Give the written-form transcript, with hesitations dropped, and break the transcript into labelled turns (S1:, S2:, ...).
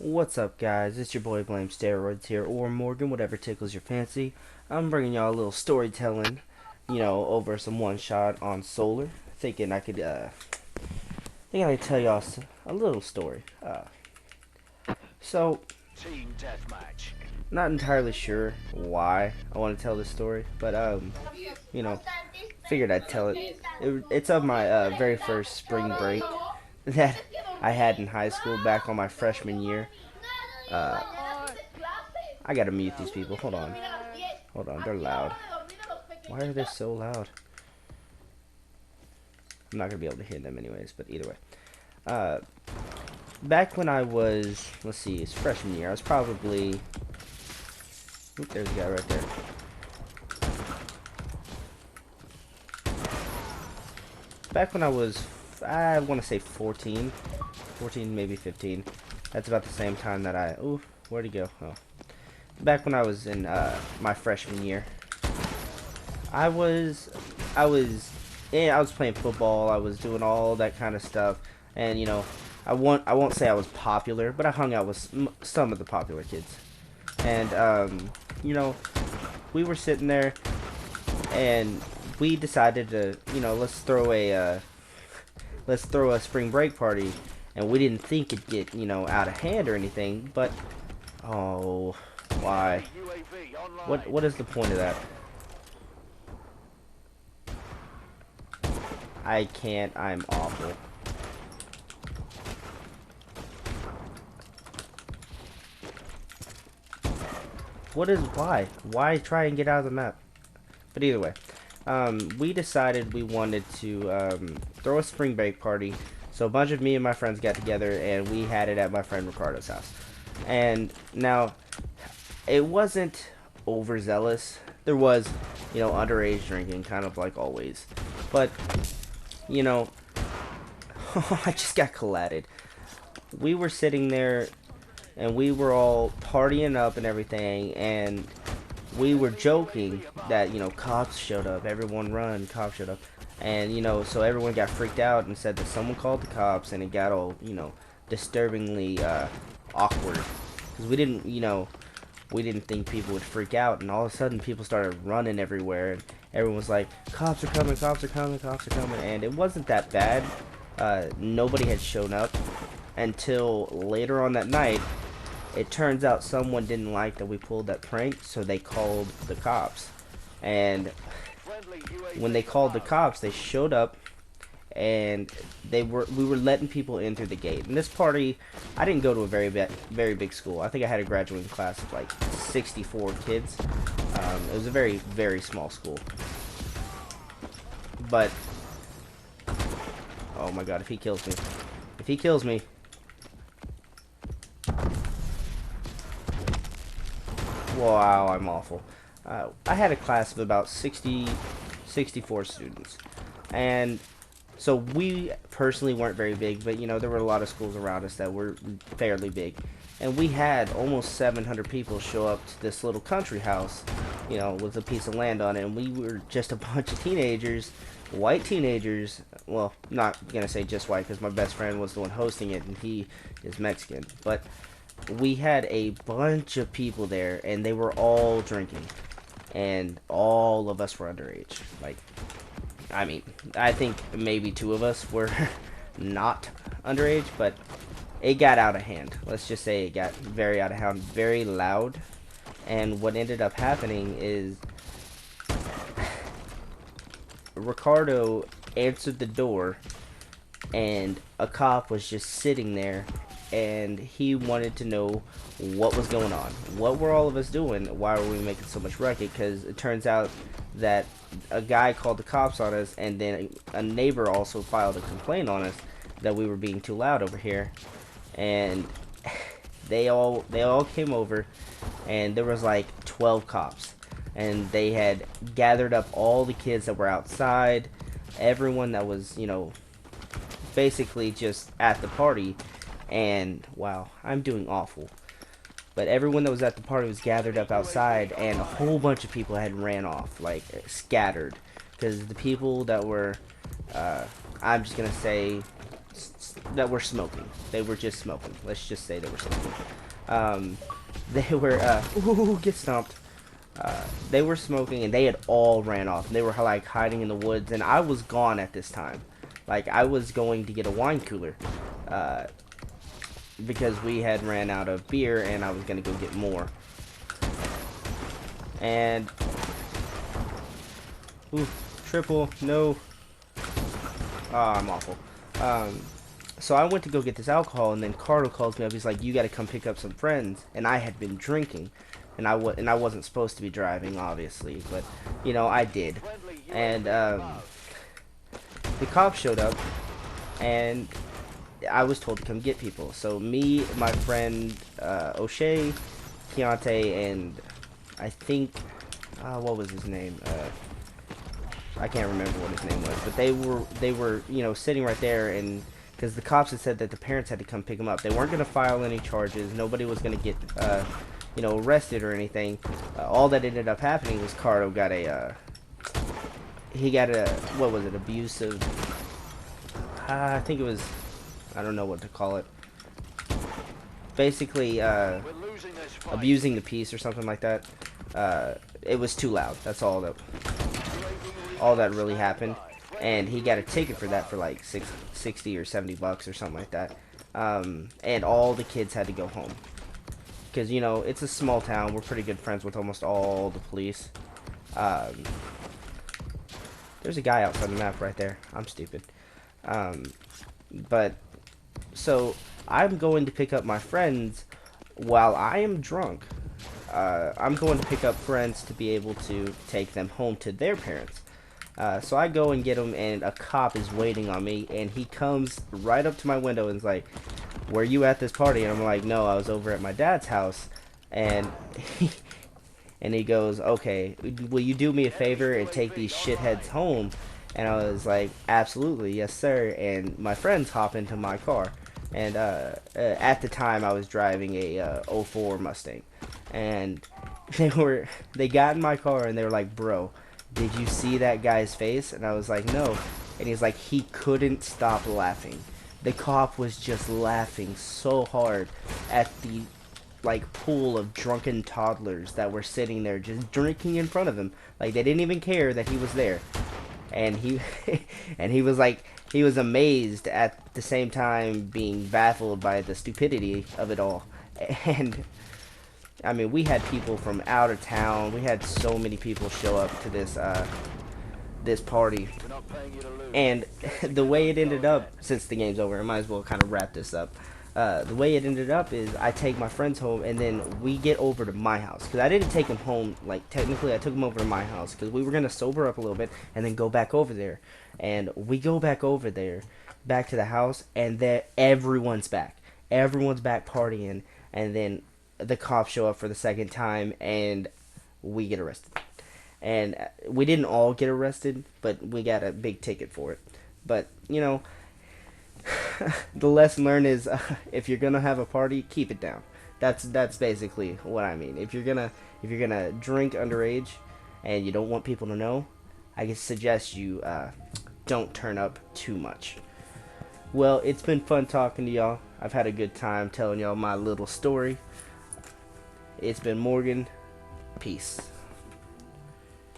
S1: What's up, guys? It's your boy Blame Steroids here, or Morgan, whatever tickles your fancy. I'm bringing y'all a little storytelling, over some one shot on Solar. Thinking I could tell y'all a little story. So,
S2: Team deathmatch.
S1: not entirely sure why I want to tell this story, but you know, figured I'd tell it's of my very first spring break that I had in high school back on my freshman year. Uh, I gotta mute these people. Hold on, they're loud. Why are they so loud? I'm not gonna be able to hear them anyways, but either way. Uh, Back when I was, let's see, it's freshman year, I was probably, oop, there's a guy right there. Back when I was, I want to say 14, maybe 15. That's about the same time that ooh, where'd he go? Oh. Back when I was in my freshman year, I was, I was playing football. I was doing all that kind of stuff, and I won't say I was popular, but I hung out with some of the popular kids, and you know, we were sitting there, and we decided to, let's throw a spring break party, and we didn't think it'd get, out of hand or anything, but oh, why?
S2: UAV
S1: What
S2: online.
S1: what is the point of that? I can't. I'm awful. What is why? Why try and get out of the map? But either way, we decided we wanted to throw a spring break party. So a bunch of me and my friends got together and we had it at my friend Ricardo's house. And now it wasn't overzealous. There was, underage drinking, kind of like always. But you know, I just got collided. We were sitting there and we were all partying up and everything, and we were joking that cops showed up, everyone run, cops showed up, and so everyone got freaked out and said that someone called the cops, and it got all disturbingly awkward because we didn't think people would freak out, and all of a sudden people started running everywhere, and everyone was like, cops are coming, cops are coming, cops are coming, and it wasn't that bad. Nobody had shown up until later on that night. It turns out someone didn't like that we pulled that prank, so they called the cops. And
S2: Friendly
S1: when they
S2: UAV
S1: called the
S2: above.
S1: cops, they showed up, and we were letting people in through the gate. And this party, I didn't go to a very big school. I think I had a graduating class of like 64 kids. It was a very small school. But oh my god, if he kills me, wow, I'm awful. I had a class of about 64 students. And so we personally weren't very big, but there were a lot of schools around us that were fairly big. And we had almost 700 people show up to this little country house, with a piece of land on it. And we were just a bunch of teenagers, white teenagers. Well, not gonna say just white because my best friend was the one hosting it and he is Mexican. But we had a bunch of people there and they were all drinking, and all of us were underage. Like, I mean, I think maybe two of us were not underage, but it got out of hand. Let's just say it got very out of hand, very loud. And what ended up happening is Ricardo answered the door, and a cop was just sitting there, and he wanted to know what was going on. What were all of us doing? Why were we making so much racket? Because it turns out that a guy called the cops on us, and then a neighbor also filed a complaint on us that we were being too loud over here. And they all came over, and there was like 12 cops, and they had gathered up all the kids that were outside, everyone that was basically just at the party. And wow, I'm doing awful. But everyone that was at the party was gathered up
S2: Friendly UAV
S1: outside, and a
S2: online.
S1: whole bunch of people had ran off, like scattered, because the people that were, uh, I'm just gonna say, that were smoking. They were just smoking. Let's just say they were smoking. They were ooh, get stomped. They were smoking and they had all ran off. They were like hiding in the woods, and I was gone at this time. Like I was going to get a wine cooler, because we had ran out of beer, and I was gonna go get more. And ooh, triple, no. Oh, I'm awful. So I went to go get this alcohol, and then Carlo calls me up. He's like, "You got to come pick up some friends." And I had been drinking, and I wasn't supposed to be driving, obviously, but you know I did. And the cops showed up, and I was told to come get people. So me, my friend O'Shea, Keontae, and I think what was his name? I can't remember what his name was, but they were you know sitting right there, and because the cops had said that the parents had to come pick them up. They weren't going to file any charges. Nobody was going to get you know arrested or anything. All that ended up happening was Carlo got a he got a what was it, abusive, I think it was, I don't know what to call it, basically abusing the peace or something like that. It was too loud. That's all that really happened, and he got a ticket for that for like 60 or 70 bucks or something like that. And all the kids had to go home because you know it's a small town. We're pretty good friends with almost all the police. There's a guy outside the map right there. I'm stupid. But so I'm going to pick up my friends while I am drunk. I'm going to pick up friends to be able to take them home to their parents. So I go and get them, and a cop is waiting on me, and he comes right up to my window and is like, "Were you at this party?" And I'm like, "No, I was over at my dad's house." And he goes, "Okay, will you do me a favor and take these shitheads home?" And I was like, "Absolutely, yes sir." And my friends hop into my car, and at the time I was driving a '04 Mustang, and they got in my car and they were like, "Bro, did you see that guy's face?" And I was like, "No." And he's like, "He couldn't stop laughing." The cop was just laughing so hard at the like pool of drunken toddlers that were sitting there just drinking in front of him. Like they didn't even care that he was there. And he and he was like, he was amazed at the same time being baffled by the stupidity of it all. And I mean, we had people from out of town. We had so many people show up to this party. And the way it ended up, since the game's over, I might as well kind of wrap this up. The way it ended up is I take my friends home, and then we get over to my house. Because I didn't take them home, like, technically I took them over to my house. Because we were going to sober up a little bit, and then go back over there. And we go back over there, back to the house, and then everyone's back. Everyone's back partying, and then the cops show up for the second time, and we get arrested. And we didn't all get arrested, but we got a big ticket for it. But, you know, the lesson learned is if you're gonna have a party, keep it down. That's basically what I mean. If you're gonna drink underage and you don't want people to know, I can suggest you don't turn up too much. Well, it's been fun talking to y'all. I've had a good time telling y'all my little story. It's been Morgan. Peace.